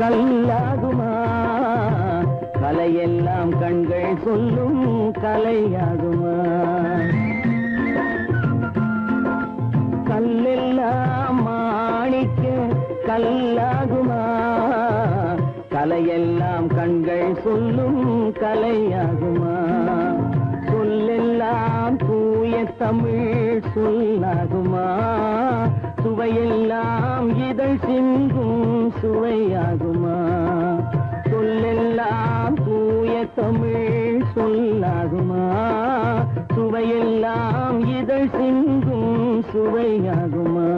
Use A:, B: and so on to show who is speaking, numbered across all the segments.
A: கல்லாகுமா கலையெல்லாம் கண்கள் சொல்லும் கலையாகுமா கல்லெல்லாம் மாணிக்க கல்லாகுமா கலையெல்லாம் கண்கள் சொல்லும் கலையாகுமா சொல்லெல்லாம் தூய தமிழ் சொல்லாகுமா சுவையெல்லாம் இதழ் சிந்தும் சுவையாகுமா சொல்லெல்லாம் தூய தமிழ் சொல்லாகுமா சுவையெல்லாம் இதழ் சிந்தும் சுவையாகுமா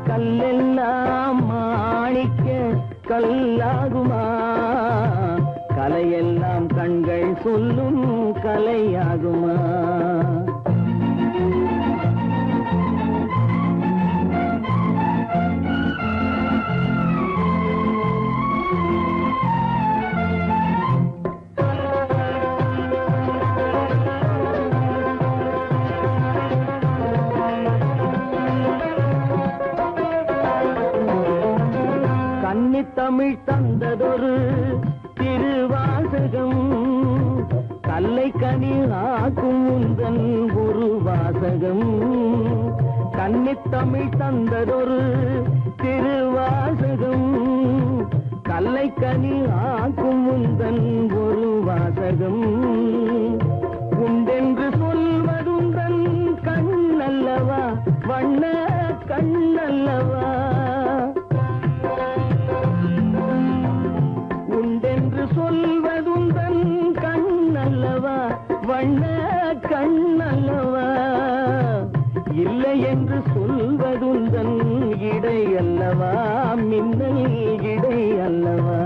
A: கல்லெல்லாம் மாணிக்க கல்லாகுமா கலையெல்லாம் கண்கள் சொல்லும் கலையாகுமா தமிழ் தந்ததொரு திருவாசகம் கல்லை கனி ஆக்கும் உந்தன் ஒரு வாசகம் கன்னித்தமிழ் தந்ததொரு திருவாசகம் கல்லை கனி ஆக்கும் உந்தன் ஒரு வாசகம் உண்டென்று சொல்வதுந்தன் கண்ணல்லவா வண்ண கண்ணல்லவா சொல்வதுந்தன் கண்ணல்லவா வண்ண கண்ணல்லவா இல்லை என்று சொல்வதுந்தன் இடை அல்லவா மின்னல் இடை அல்லவா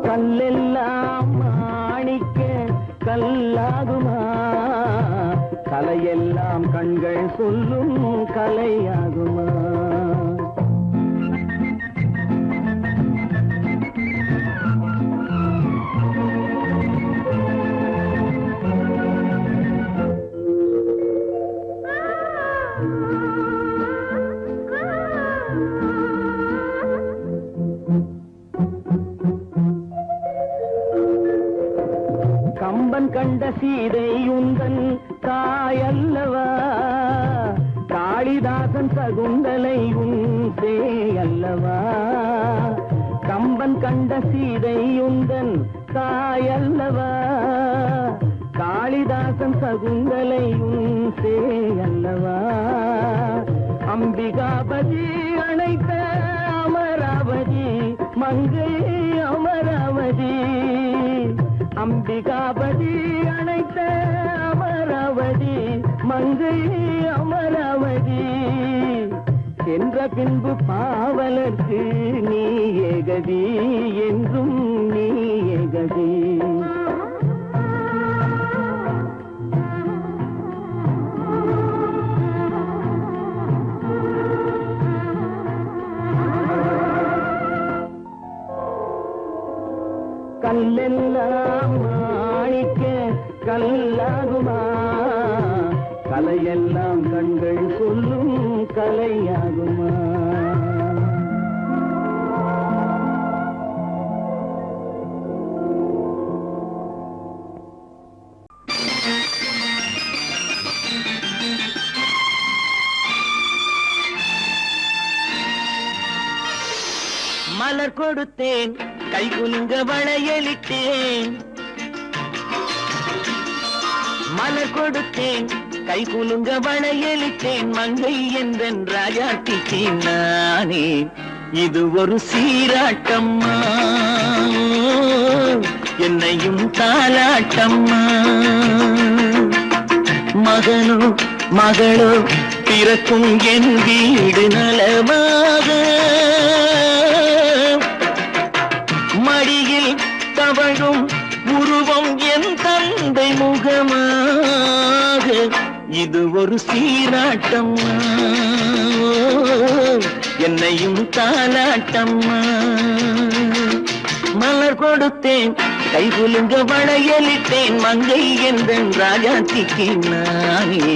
A: கல்லெல்லாம் மாணிக்க கல்லாகுமா கலையெல்லாம் கண்கள் சொல்லும் கலையாகுமா கம்பன் கண்ட சீதை உந்தன் தாயல்லவா காளிதாசன் சகுந்தலை உன் சேயல்லவா கம்பன் கண்ட சீதை உந்தன் தாயல்லவா காளிதாசன் சகுந்தலை உன் சேயல்லவா அம்பிகாபதி அணைத்த அமராவதி மங்கை அமராவதி அம்பிகாபதி அணைத்த அமராவதி மங்கை அமராவதி சென்ற பின்பு பாவலர்க்கு நீ ஏகதி என்றும் நீ ஏகதி கல்லெல்லாம் மாணிக்க கல்லாகுமா கலையெல்லாம் கண்கள் சொல்லும் கலையாகுமா மலர் கொடுத்தேன் கை குலுங்க வளையலிட்டேன் மலர் கொடுத்தேன் கை குலுங்க வளையலிட்டேன் மங்கை என்றன் ராஜாட்டிக்கு நானே இது ஒரு சீராட்டம்மா என்னையும் தாலாட்டம்மா மகனோ மகளோ பிறக்கும் என் வீடு நலமாக மடியில் தவழும் உருவம் என் தந்தை முகமாக இது ஒரு சீராட்டம்மா என்னையும் தாலாட்டம்மா. மலர் கொடுத்தேன் கைகுலுங்க வளையலிட்டேன் மங்கை எந்தன் ராஜாத்திக்கு நானே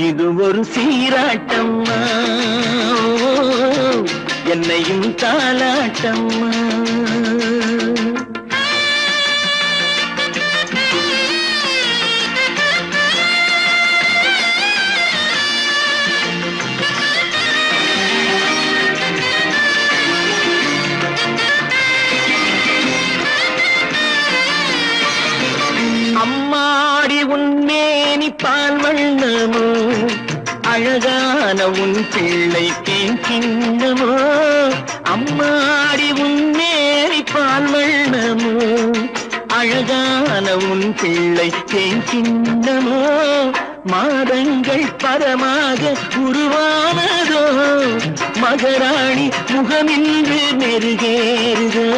A: இது ஒரு சீராட்டம்மா. என்னையும் தாலாட்டம்மா. அம்மாடி உன்மேனி பால் வண்ணமோ அழகான உன் பிள்ளை தேன் கிண்ணமோ. அம்மாடி உன்மேனி பால் வண்ணமோ அழகான உன் பிள்ளை தேன் கிண்ணமோ. மாதங்கள் பரமாக உருவானதோ மகராணி முகமின்று மெருகேறுதோ.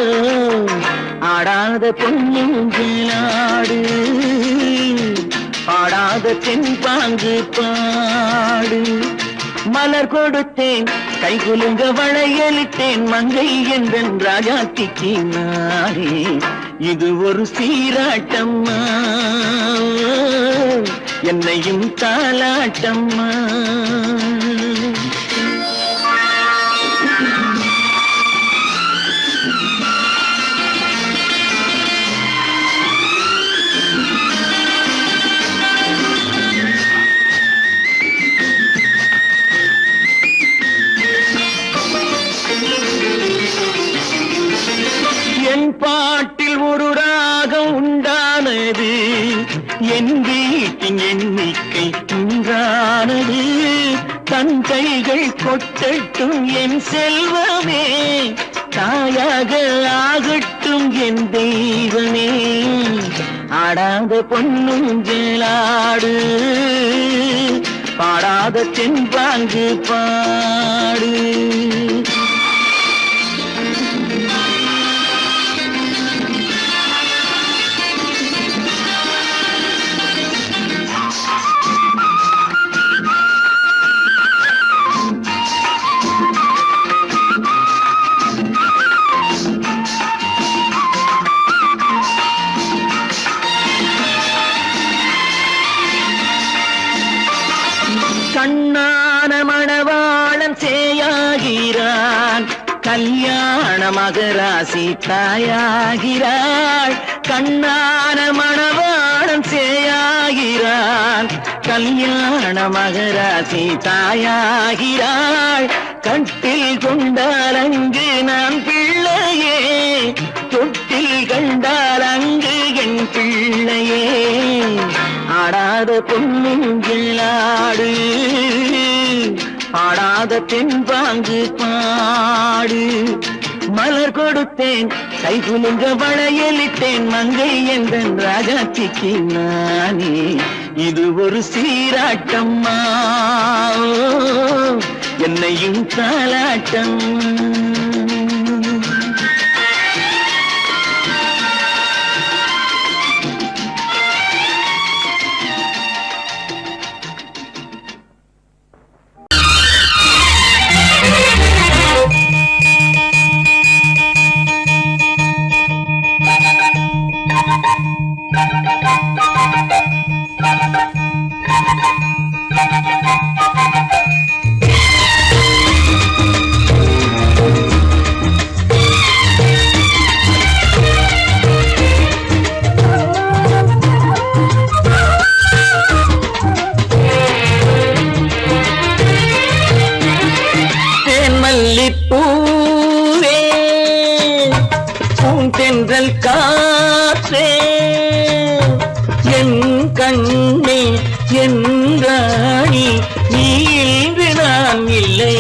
A: ஆடாத பொன்னுங்களாடு பாடாத தென்பாங்கு பாடு. மலர் கொடுத்தேன் கைகுலுங்க வளையலிட்டேன் மங்கை என்றன் ராஜாத்திக்கு நானே இது ஒரு சீராட்டம்மா. என்னையும் தாலாட்டம்மா. என் பாட்டில் ஒரு ராகம் உண்டானது என் வீட்டின் எண்ணிக்கை உண்டானது. தன் கைகள் கொட்டட்டும் என் செல்வமே தாயாக ஆகட்டும் என் தெய்வமே. ஆடாத பொன்னுங்களாடு பாடாத தென்பாங்கு பாடு. கண்ணான மணவாளன் சேயாகிறான் கல்யாண மகராசி தாயாகிறாள். கண்ணான மணவாளன் சேயாகிறான் கல்யாண மகராசி தாயாகிறாள். கட்டில் கொண்டால் அங்கு நான் பிள்ளையே தொட்டில் கண்டால் அங்கு என் பிள்ளையே. ஆடாத பொன்னுங்களாடு பாடாத தென்பாங்கு பாடு. மலர் கொடுத்தேன் கைகுலுங்க வளையலிட்டேன் மங்கை என்றன் ராஜாத்திக்கு நானே இது ஒரு சீராட்டம்மா. என்னையும் தாலாட்டம். பூவே பூந்தென்றல் காற்றே என் கண்ணே என் ராணி நீ இன்று நான் இல்லை.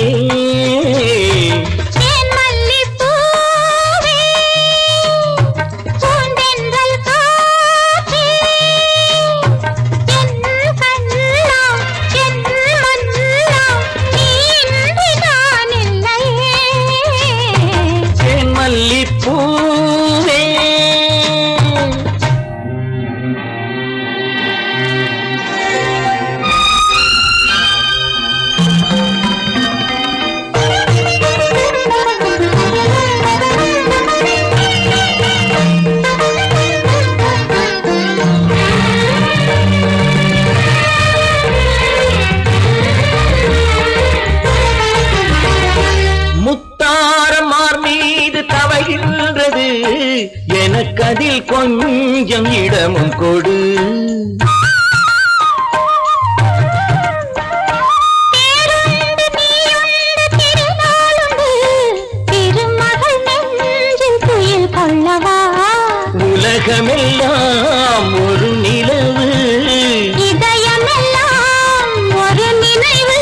A: எனக்கதில் கொஞ்சம் இடமும் கொடு. உலகமெல்லாம் ஒரு நிலவு,
B: இதயமெல்லாம் ஒரு நினைவு,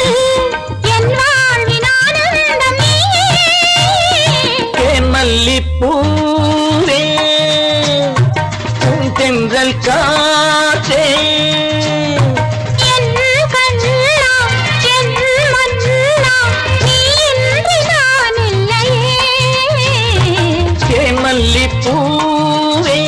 B: என் வாழ்வின் ஆனந்தம் நீயே.
A: தேன் மல்லிப்பூவே, தென்றல் காற்றே,
B: என் கண்ணா, என் மன்னா, நீ இன்றி நான் இல்லையே.
A: தேன் மல்லிப்பூவே.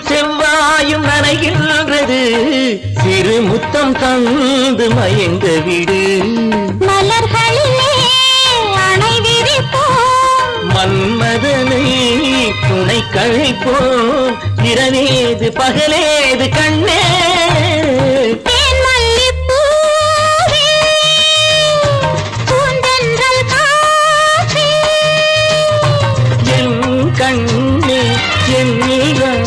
A: செவ்வாயும் நனைகின்றது, சிறு முத்தம் தந்து மயங்க விடு.
B: மலர்களிலே அணை விரிப்போம்,
A: மன்மதனை துணை கழிப்போம். இரவேது பகலேது கண்ணே,
B: தேன் மல்லிப்பூவே, பூந்தென்றல் காற்றே,
A: என் கண்ணே, என்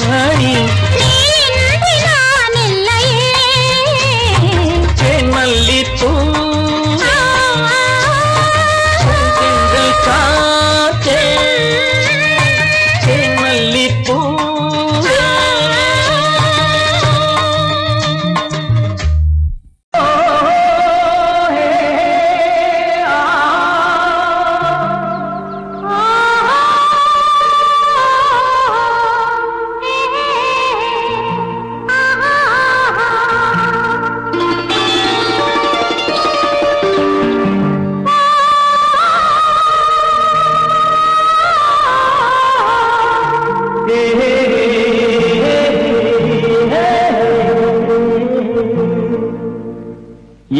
A: ராணி,
B: நீ இன்றி நான் இல்லையே.
A: தேன் மல்லிப்பூ, தென்றல் காற்றே, தேன் மல்லிப்பூ.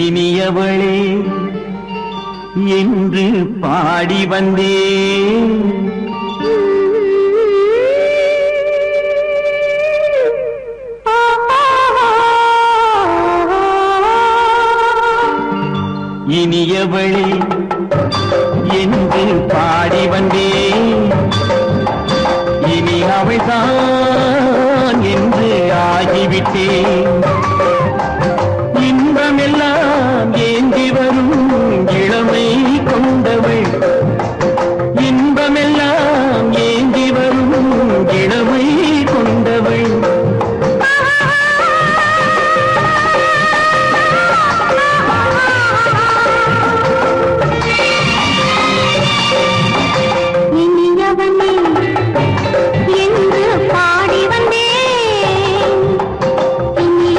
A: இனியவளே என்று பாடி வந்தேன், இனியவளே என்று பாடி வந்தேன். இனி அவள்தான் என்று ஆகிவிட்டேன். இன்பமெல்லாம் ஏந்தி வரும் இளமை கொண்டவள், இன்பமெல்லாம் ஏந்தி வரும் இளமை கொண்டவள்.
B: இனியவனே என்று பாடி வந்தேன், இனி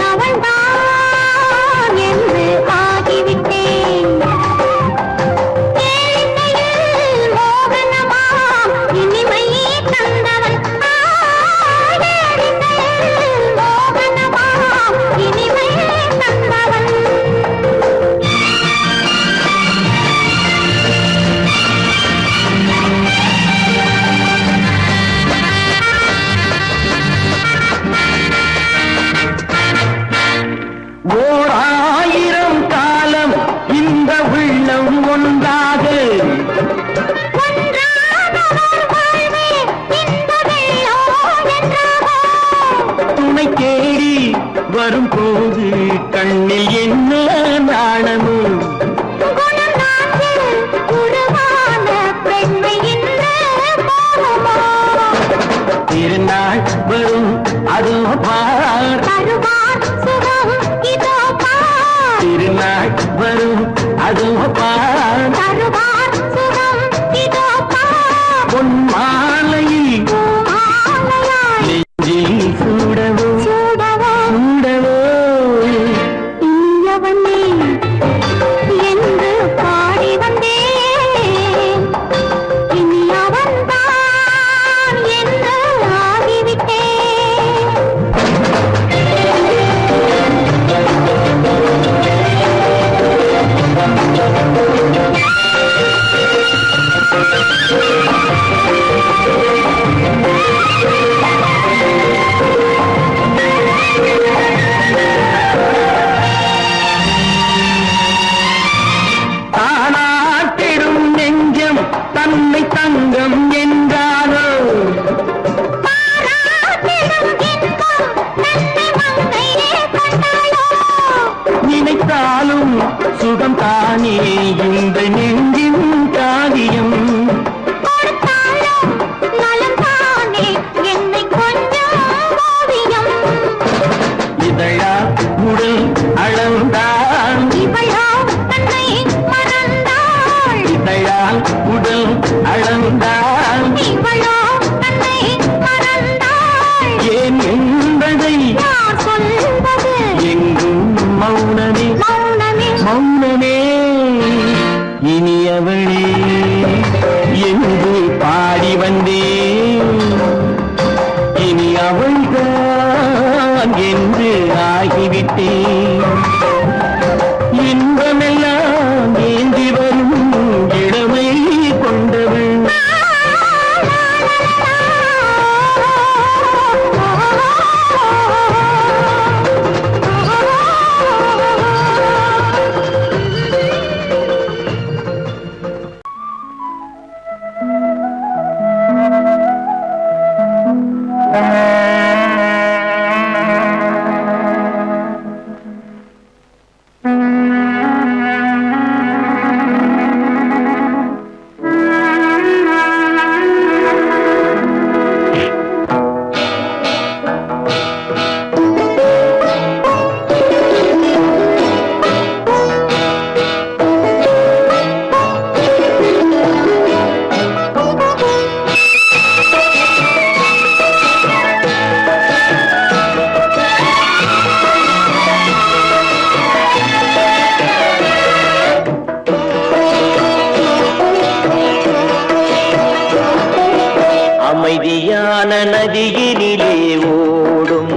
A: அமைதியான நதியினிலே ஓடும்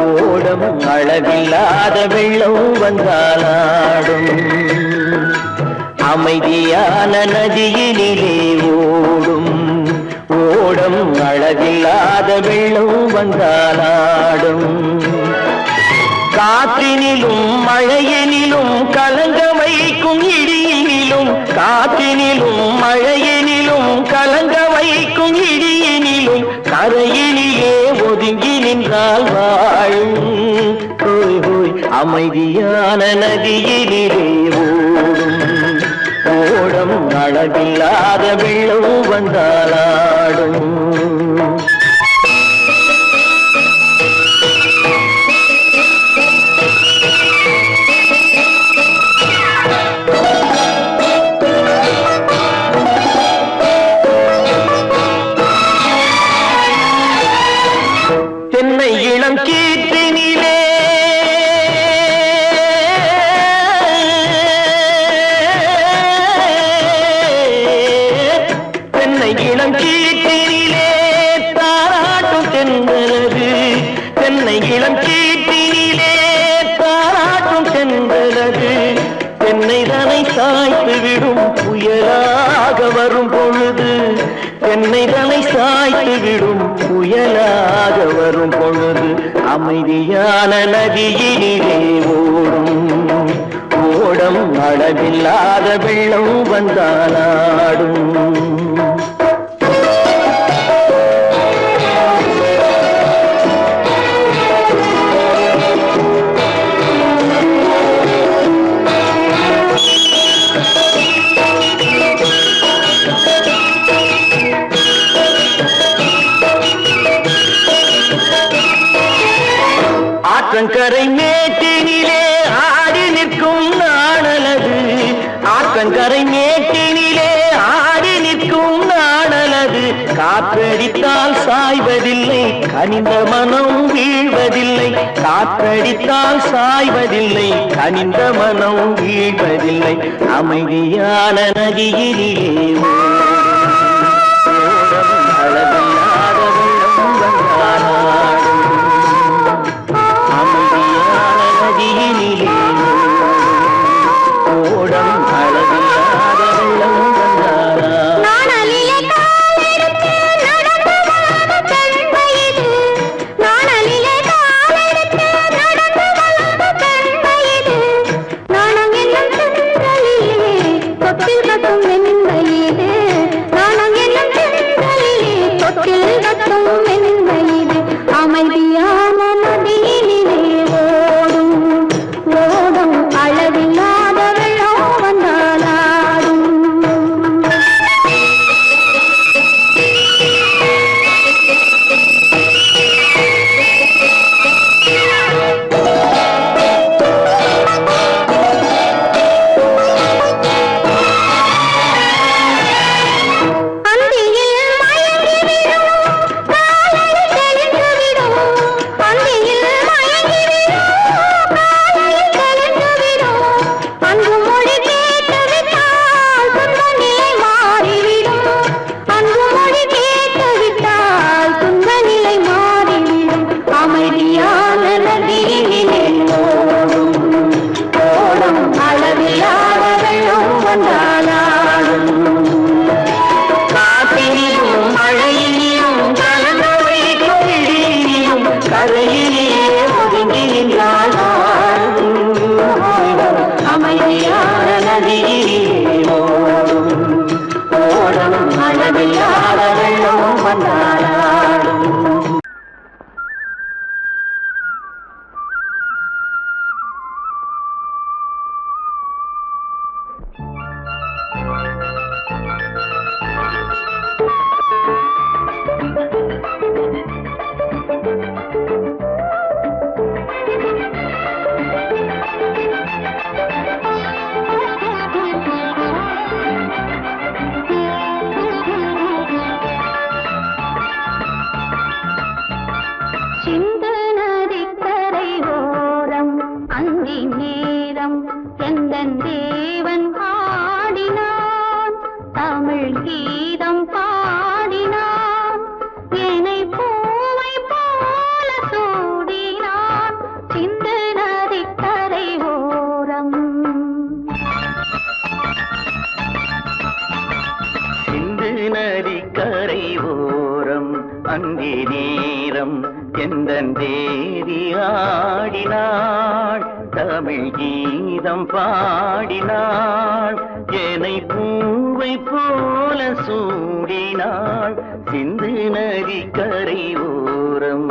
A: ஓடும் அளவில்லாத வெள்ளம் வந்தாலாடும். அமைதியான நதியினிலே ஓடும் ஓடும் அளவில்லாத வெள்ளம் வந்தாலாடும். காற்றினிலும் மழையினிலும் கலங்க வைக்கும் இடியினிலும், காற்றினிலும் மழையினிலும் கலங்க வைக்கும் இடியினிலும், கரையினிலே ஒதுங்கி நின்றால் வாழும். ஹோய் ஹோய் அமைதியான நதியினிலே ஓடும் ஓடும் அளவில்லாத வெள்ளம் வந்தாலாடும். தென்னை இளம் கீற்றினிலே தென்னை இளம் கீற்றினிலே தாராட்டும் தென்றலது. தென்னை இளம் கீற்றினிலே தாராட்டும் தென்றலது. தென்னை தனை சாய்த்து விடும் புயலாக வரும் பொழுது, தென்னை தனை சாய்த்து விடும் புயலாக வரும் பொழுது, அமைதியான நதியினிலே ஓடும் ஓடும் அளவில்லாத வெள்ளம் வந்தாலாடும். ஆற்றங்கரை மேட்டினிலே ஆடி நிற்கும் நாணலது. ஆற்றங்கரை மேட்டினிலே ஆடி நிற்கும் நாணலது. காற்றடித்தால் சாய்வதில்லை, கனிந்த மனம் வீழ்வதில்லை. காற்றடித்தால் சாய்வதில்லை, கனிந்த மனம் வீழ்வதில்லை. அமைதியான நதியினிலே அளவில்லாத வெள்ளம் வந்தாலாடும். அமைதியான நதியினிலே ஓடும் அளவில்லாத வெள்ளம் வந்தாலாடும்.
B: நாணலிலே காலெடுத்து நடந்து வளர்ந்த பெண் வயது. நாணலிலே காலெடுத்து நடந்து வளர்ந்த பெண் வயது. நாணம் என்னும் செந்தலிலே தொட்டில் கட்டும் என் வயது. நாணம் என்னும் செந்தலிலே தொட்டில் கட்டும் என் வயது. அமைதியான நதியினிலே ஓடும் ஓடும் அளவில்லாத வெள்ளம் வந்தாலாடும். அந்தியில் மயங்கி விடும் காலையில் தெளிந்து விடும். அந்தியில் மயங்கி விடும் காலையில் தெளிந்து விடும். அன்பு மொழி கேட்டு விட்டால் துன்ப நிலை மாறிவிடும். அன்பு மொழி கேட்டு விட்டால் துன்ப நிலை மாறிவிடும். அமைதியான நதியினிலே ஓடும் ஓடும் அளவில்லாத வெள்ளம் வந்தாலாடும். காற்றினிலும் மழையினிலும் கலங்க வைக்கும் இடியினிலும், கரையிலே ஒதுங்கி நின்றால் வாழும். அமைதியான நதியினிலே ஓடும் ஓடும் அளவில்லாத வெள்ளம் வந்தாலாடும்.
A: நதிக்கரை ஓரம் அந்தி நேரம் எந்தன் தேவி ஆடினாள் தமிழ் கீதம் பாடினாள் என்னை பூவை போல சூடினாள் சிந்து நதிக்கரை ஓரம்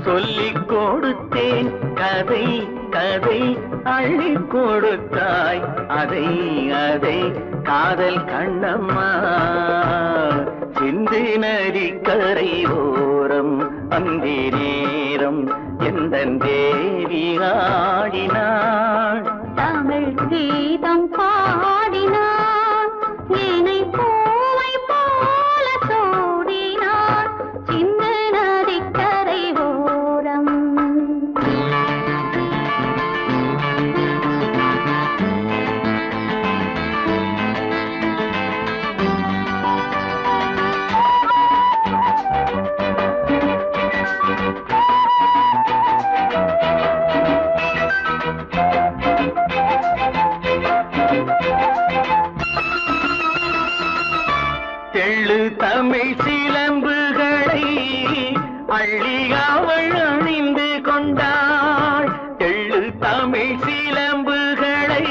A: சொல்லிக் கொடுத்தேன் கதை கதை அள்ளிக் கொடுத்தாய் அதை அதை காதல் கண்ணம்மா சிந்து நதிக்கரை ஓரம் அந்தி நேரம் எந்தன் தேவி ஆடினாள்
B: தமிழ் கீதம் பாடினாள் என்னை பூவை போல சூடினாள் சின்ன நதிக்கரை ஓரம்
A: தெள்ளு தமிழ் சிலம்புகளை அள்ளி அவள் அணிந்து கொண்டாள் தெள்ளு தமிழ் சிலம்புகளை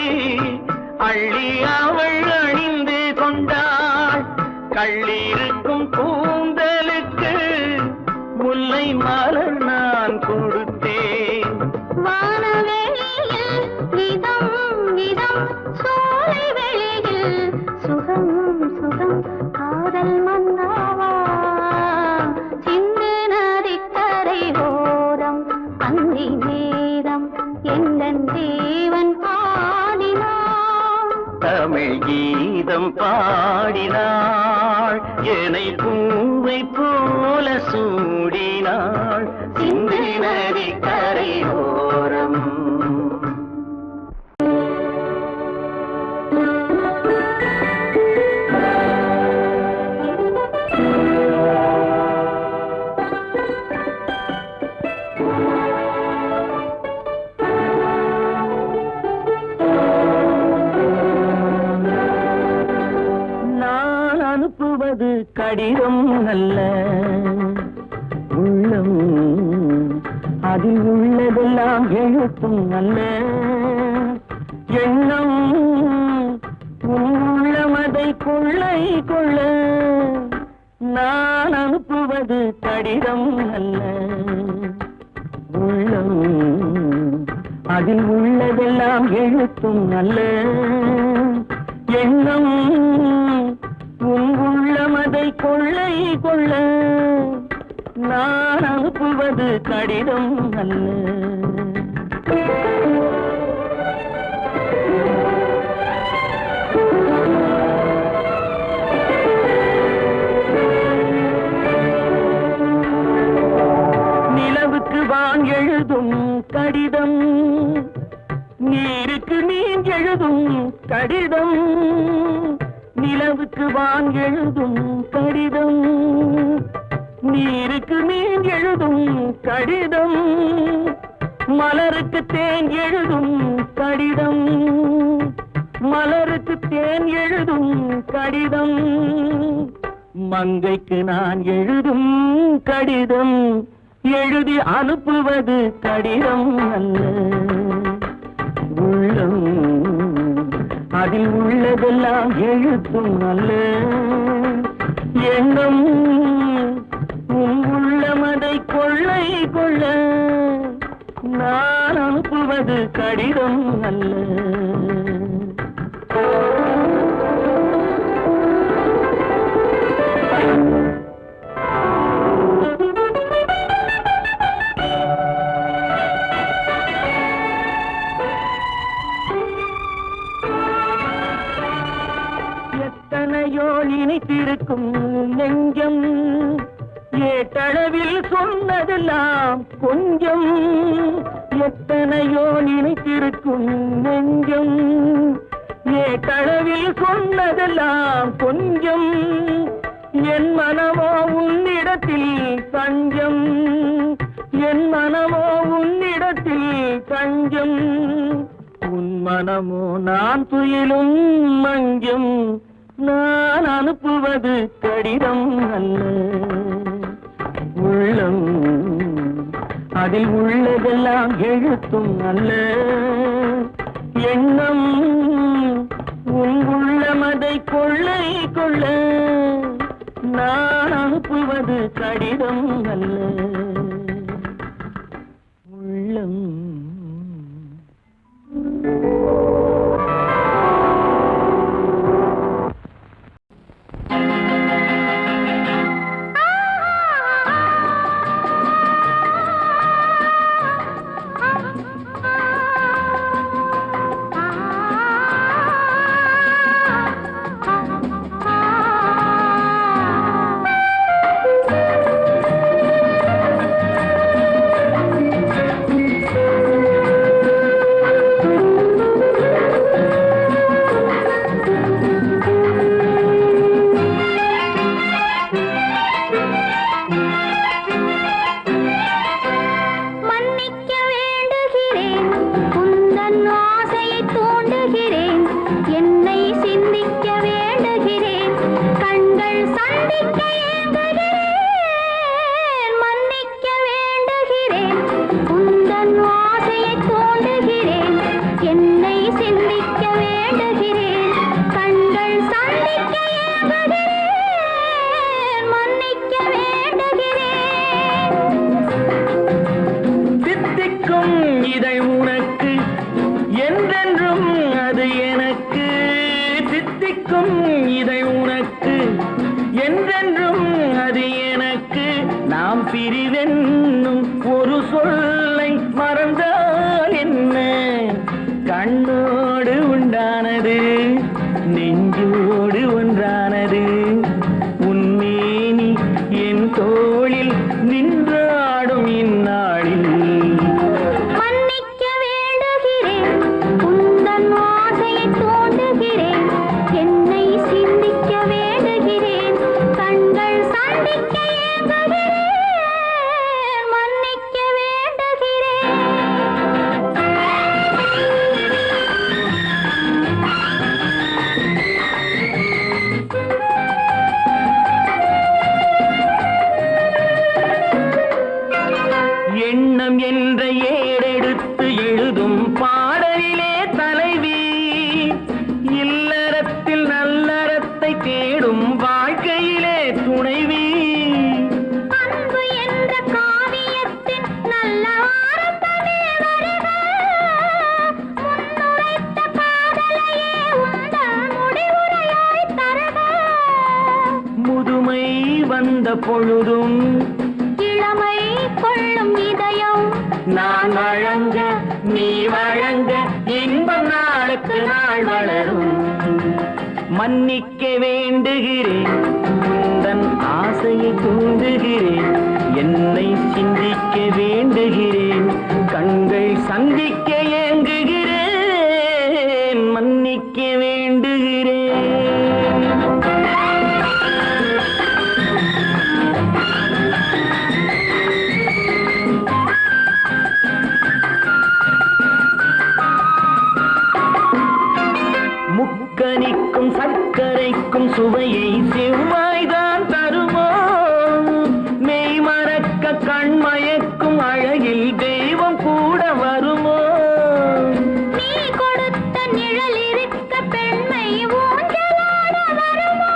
A: அள்ளி அவள் அணிந்து கொண்டாள் கள்ளிருக்கும் கூந்தலுக்கு முல்லை மலர் நான் கொடுத்தேன்
B: வானவெளியில் இதம் இதம் சோலை வெளியில் சுகம் சுகம் காதல் மன்னாவா சிந்து நதிக்கரை ஓரம் அந்தி நேரம் எந்தன் தேவன் பாடினான்
A: தமிழ் கீதம் பாடினாள் என்னை பூவை போல சூடினாள் சிந்து நதிக்கரை ஓரம் நான் அனுப்புவது கடிதம் அல்ல உள்ளம் அதில் உள்ளதெல்லாம் எழுத்தும் அல்ல எண்ணம் உள்ளமதை கொள்ளை கொள்ள நான் அனுப்புவது கடிதம் அல்ல உள்ளம் அதில் உள்ளதெல்லாம் எழுத்தும் அல்ல எண்ணம் உள்ளமதை கொள்ளை கொள்ள நான் அனுப்புவது கடிதம் அல்ல நிலவுக்கு வான் எழுதும் கடிதம் நீருக்கு மீன் எழுதும் கடிதம் நிலவுக்கு வான் எழுதும் கடிதம் நீருக்கு மீன் எழுதும் கடிதம் மலருக்கு தேன் எழுதும் கடிதம் மலருக்கு தேன் எழுதும் கடிதம் மங்கைக்கு நான் எழுதும் கடிதம் எழுதி அனுப்புவது கடிதம் அல்ல உள்ளம் அதில் உள்ளதெல்லாம் எழுத்தும் அல்ல எண்ணம் உள்ளமதை கொள்ளை கொள்ள நான் அனுப்புவது கடிதம் அல்ல எத்தனையோ நினைத்திருக்கும் நெஞ்சம் ஏட்டளவில் சொன்னதெல்லாம் கொஞ்சம் எத்தனையோ நினைத்திருக்கும் நெஞ்சம் ஏட்டளவில் சொன்னதெல்லாம் கொஞ்சம் என் மனமோ உன்னிடத்தில் தஞ்சம் என் மனமோ உன்னிடத்தில் தஞ்சம் உன் மனமோ நான் துயிலும் மஞ்சம் நான் அனுப்புவது கடிதம் அல்ல உள்ளம் அதில் உள்ளதெல்லாம் எழுத்தும் அல்ல எண்ணம் உன் உள்ளமதை கொள்ளை கொள்ள நான் அனுப்புவது கடிதம் அல்ல உள்ளம் பிரிவென்னும் ஒரு சொல்லை மறந்தால் என்ன கண்ணோடு உண்டானது நெஞ்சோடு ஒன்றானது உன்மேனி என் தோளில் நின்றாடும் இந்நாளில்
B: மன்னிக்க வேண்டுகிறேன் உந்தன் ஆசையை தோண்டுகிறேன் என்னை சிந்திக்க வேண்டுகிறேன் கண்கள் சந்திக்க
A: எண்ணம் என்ற ஏடெடுத்து எழுதும் பாடலிலே தலைவி இல்லறத்தில் நல்லறத்தை தேடும் வாழ்க்கையிலே துணைவி
B: அன்பு என்ற காவியத்தின் நல்ல வார்த்தையே வருக முன்னுரைத்த காதலையே உந்தன் முடிவுரையாய் தருக
A: முதுமை வந்த பொழுதும்
B: இளமை கொள்ளும் இதயம்
A: நான் வழங்க நீ வழங்க இன்பம் நாளுக்கு நாள் வளரும் மன்னிக்க வேண்டுகிறேன் உந்தன் ஆசையை தூண்டுகிறேன் என்னை சிந்திக்க வேண்டுகிறேன் கண்கள் சந்திக்க ஏங்குகிறேன் மன்னிக்க வேண்டுகிறேன் முக்கனிக்கும் சர்க்கரைக்கும் சுவையை செவ்வாய்தான் தருமோ மெய் மறக்க கண்மயக்கும் அழகில் தெய்வம் கூட வருமோ
B: நீ கொடுத்த நிழல் இருக்க பெண்மை ஊஞ்சலாட வருமோ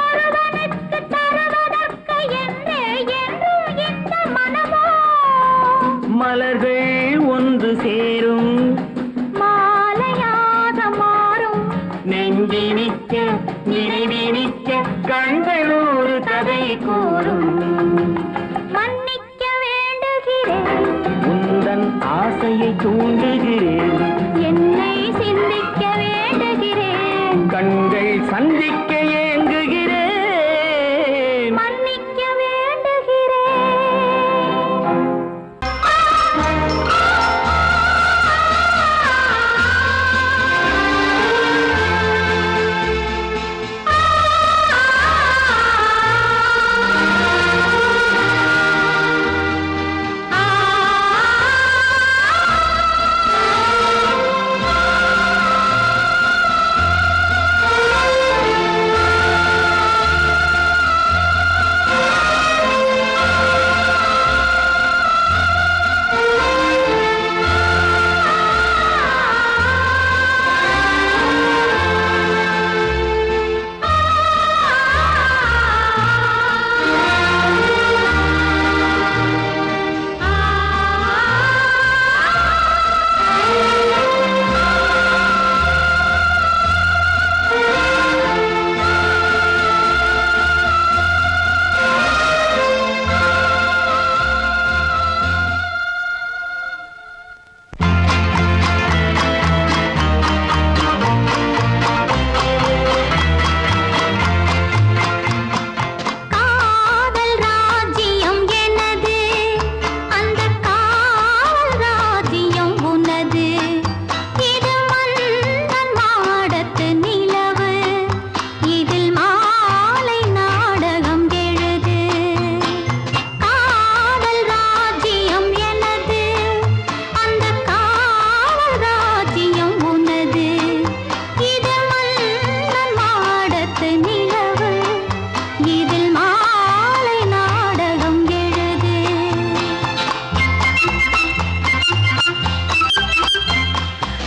B: ஒருவனுக்கு தருவதற்கு என்ன என்றும் இந்த மனமோ
A: மலர்கள் ஒன்று சேரும் நெஞ்சினிக்க நினைவினிக்க கண்கள் ஒரு கதை கூறும்
B: மன்னிக்க வேண்டுகிறேன்
A: உந்தன் ஆசையை தூண்டுகிறேன்
B: என்னை சிந்திக்க வேண்டுகிறேன்
A: கண்கள் சந்திக்க ஏங்குகிறேன்.
B: மன்னிக்க வேண்டுகிறேன்.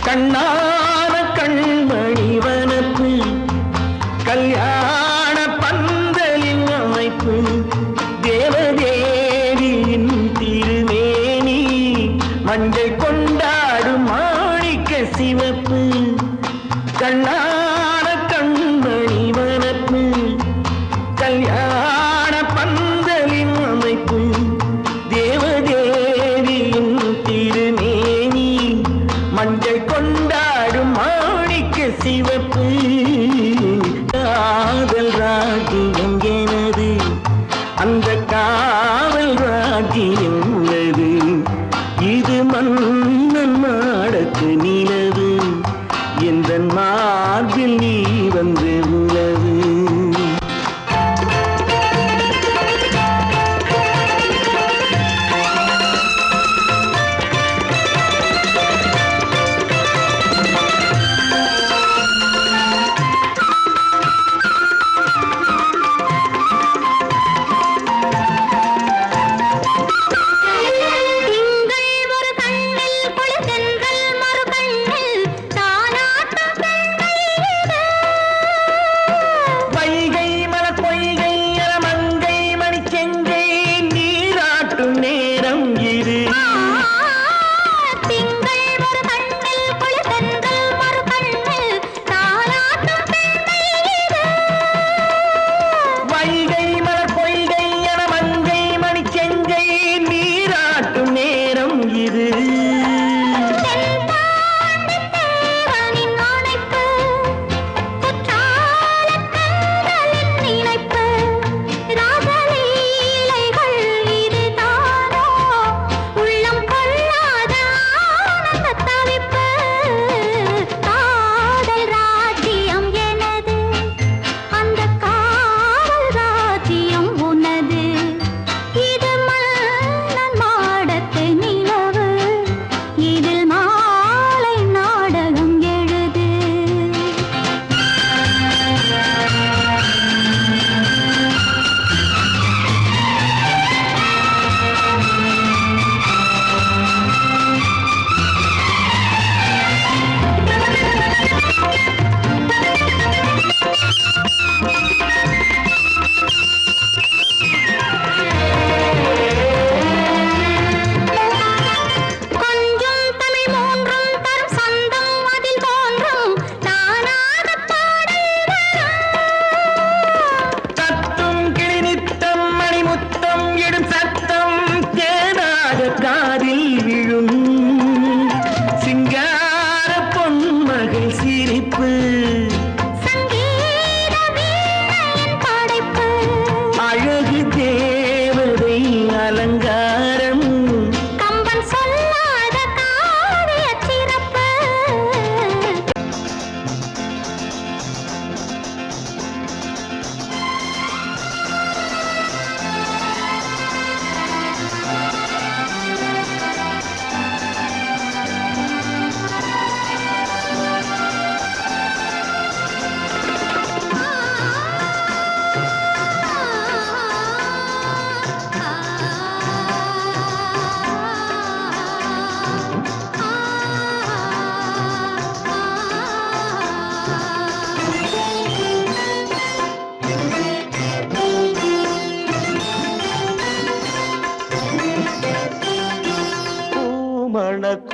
A: கண்ணான கண்மணி வனப்பு கல்யாண பந்தலின் அமைப்பு தேவதேவியின் திருமேனி மஞ்சள் கொண்டாடும் மாணிக்க சிவப்பு. கண்ணான கண்மணி வனப்பு கல்யாண பந்தலின் அமைப்பு தேவதேவியின் திருமேனி மஞ்சள் கொண்டாடும் மாணிக்க சிவப்பு. காதல் ராஜ்யம் எனது, அந்த காவல் ராஜ்யம் உள்ளது. இது மன்னன் மாடத்து நிலவு, எந்த மார்பில் நீ வந்து உலவு.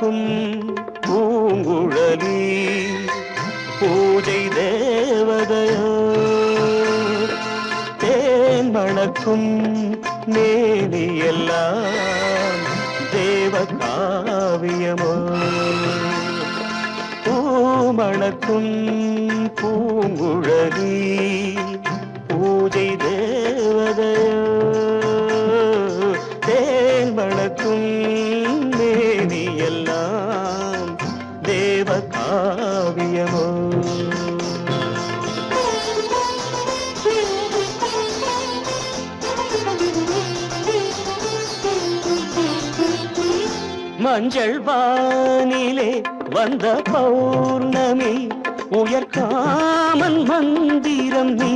A: மணக்கும் பூங்குழலி பூஜை தேவதையோ தேன் மணக்கும் மேனியெல்லாம் தேவ காவியமோ பூமணக்கும் பூங்குழலி பூஜை தேவதையோ தேன் மணக்கும் மேனியெல்லாம் தேவ காவியமோ மஞ்சள் வானிலே வந்த பௌர்ணமி உயர்காமன் மந்திரம் நீ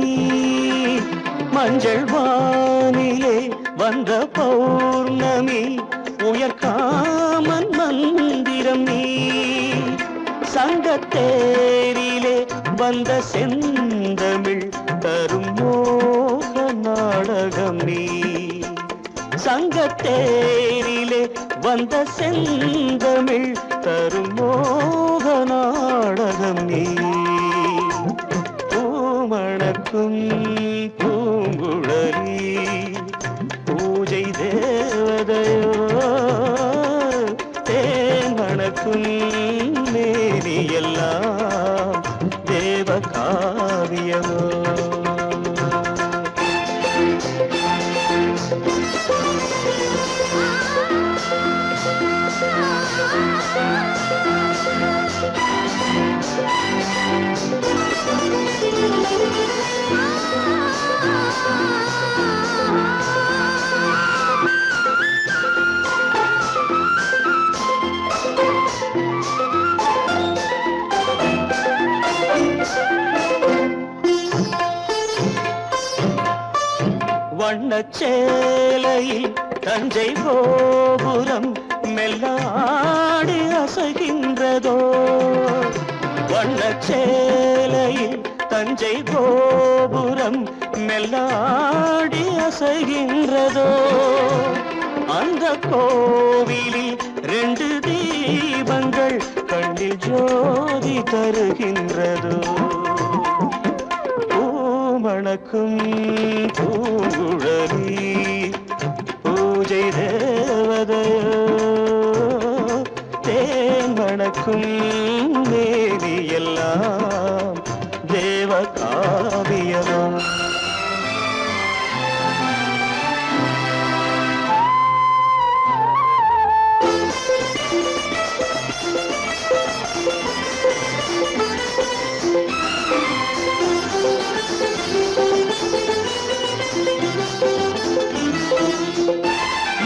A: மஞ்சள் வானிலே வந்த பௌர்ணமி உயர்காமன் மந்திரம் நீ சங்கத்தேரிலே வந்த செந்தமிழ் தரும் மோக நாடகம் நீ சங்கத்தேரிலே வந்த செந்தமிழ் தரும் மோக நாடகம் நீ பூமணக்கும் பூங்குழலி பூஜை தேவதையோ தேன் மணக்கும் மேனியெல்லாம் தேவ காவியமோ வண்ணச்சேலையில் தஞ்சை கோபுரம் மெல்லாடி அசைகின்றதோ வண்ணச்சேலையில் தஞ்சை கோபுரம் மெல்லாடி அசைகின்றதோ அந்த கோவிலில் 2 தீபங்கள் கண்ணில் ஜோதி தருகின்றதோ மணக்கும் பூங்குழலி பூஜை தேவதையோ தேன் மணக்கும் மேனியெல்லாம் தேவ காவியமோ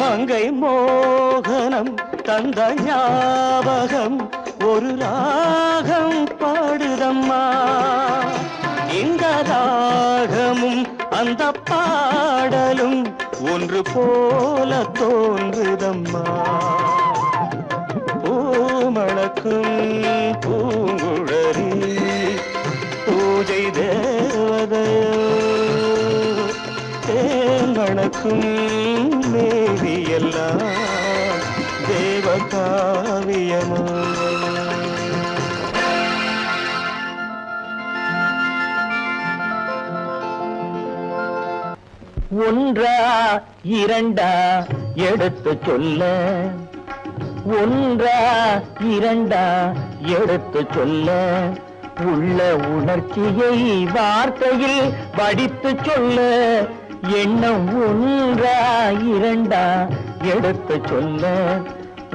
A: மங்கை மோகனம் தந்த ஞாபகம் ஒரு ராகம் பாடுதம்மா இந்த ராகமும் அந்த பாடலும் ஒன்று போல தோன்றுதம்மா பூமணக்கும் பூங்குழலி பூஜை தேவதையோ தேன் மணக்கும் மேனியெல்லாம் தேவ காவியமோ ஒன்றா இரண்டா எடுத்து சொல்ல ஒன்றா இரண்டா எடுத்து சொல்ல உள்ள உணர்ச்சியை வார்த்தையில் வடித்து சொல்ல எண்ணம் ஒன்றா இரண்டா எடுத்து சொல்ல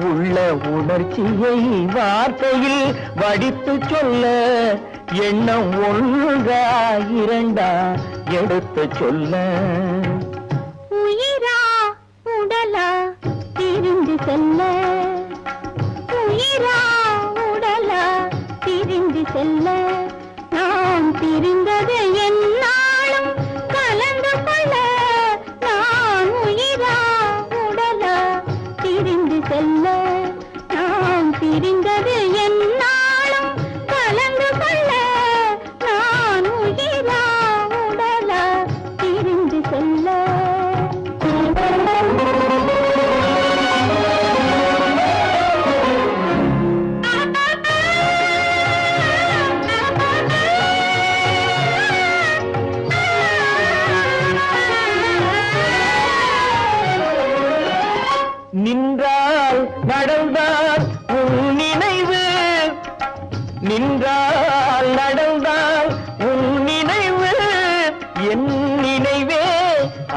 A: உள்ள உணர்ச்சியை வார்த்தையில் வடித்து சொல்ல எண்ணம் ஒன்றா இரண்டா எடுத்து சொல்ல
B: உயிரா உடலா பிரிந்து செல்ல உயிரா உடலா பிரிந்து செல்ல நாம் பிரிந்தது என்னாலும் கலந்து கொள்ள நான் உயிரா உடலா பிரிந்து செல்ல நாம் பிரிந்தது என்னாலும் கலந்து கொள்ள நான் உயிரா உடலா பிரிந்து செல்ல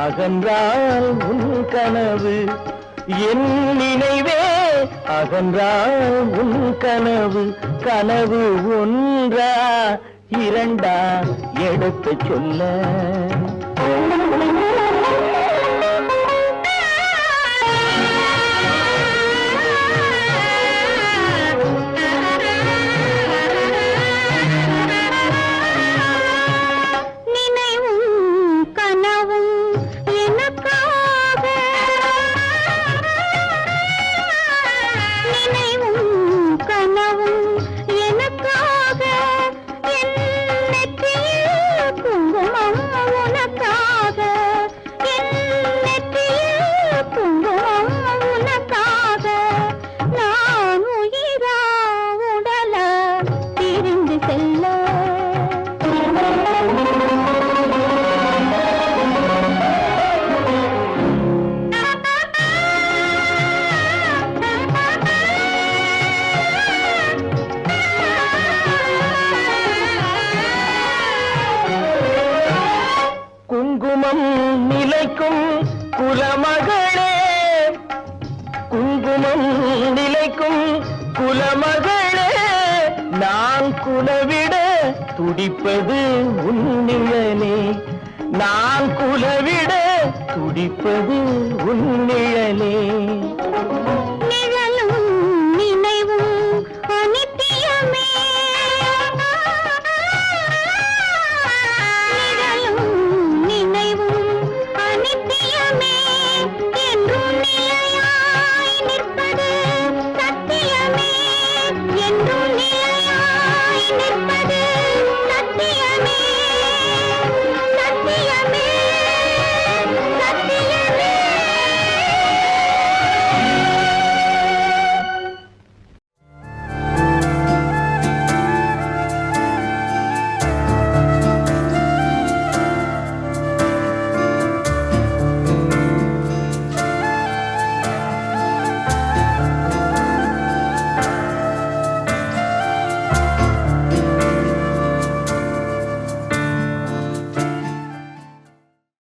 A: அகன்றால் உன் கனவு என் நினைவே அகன்றால் உன் கனவு கனவு ஒன்றா இரண்டா எடுத்து சொல்ல குங்குமம் நிலைக்கும் குலமகளே குங்குமம் நிலைக்கும் குலமகளே நான் குலவிட துடிப்பது உன் நிழலே நான் குலவிட துடிப்பது உன் நிழலே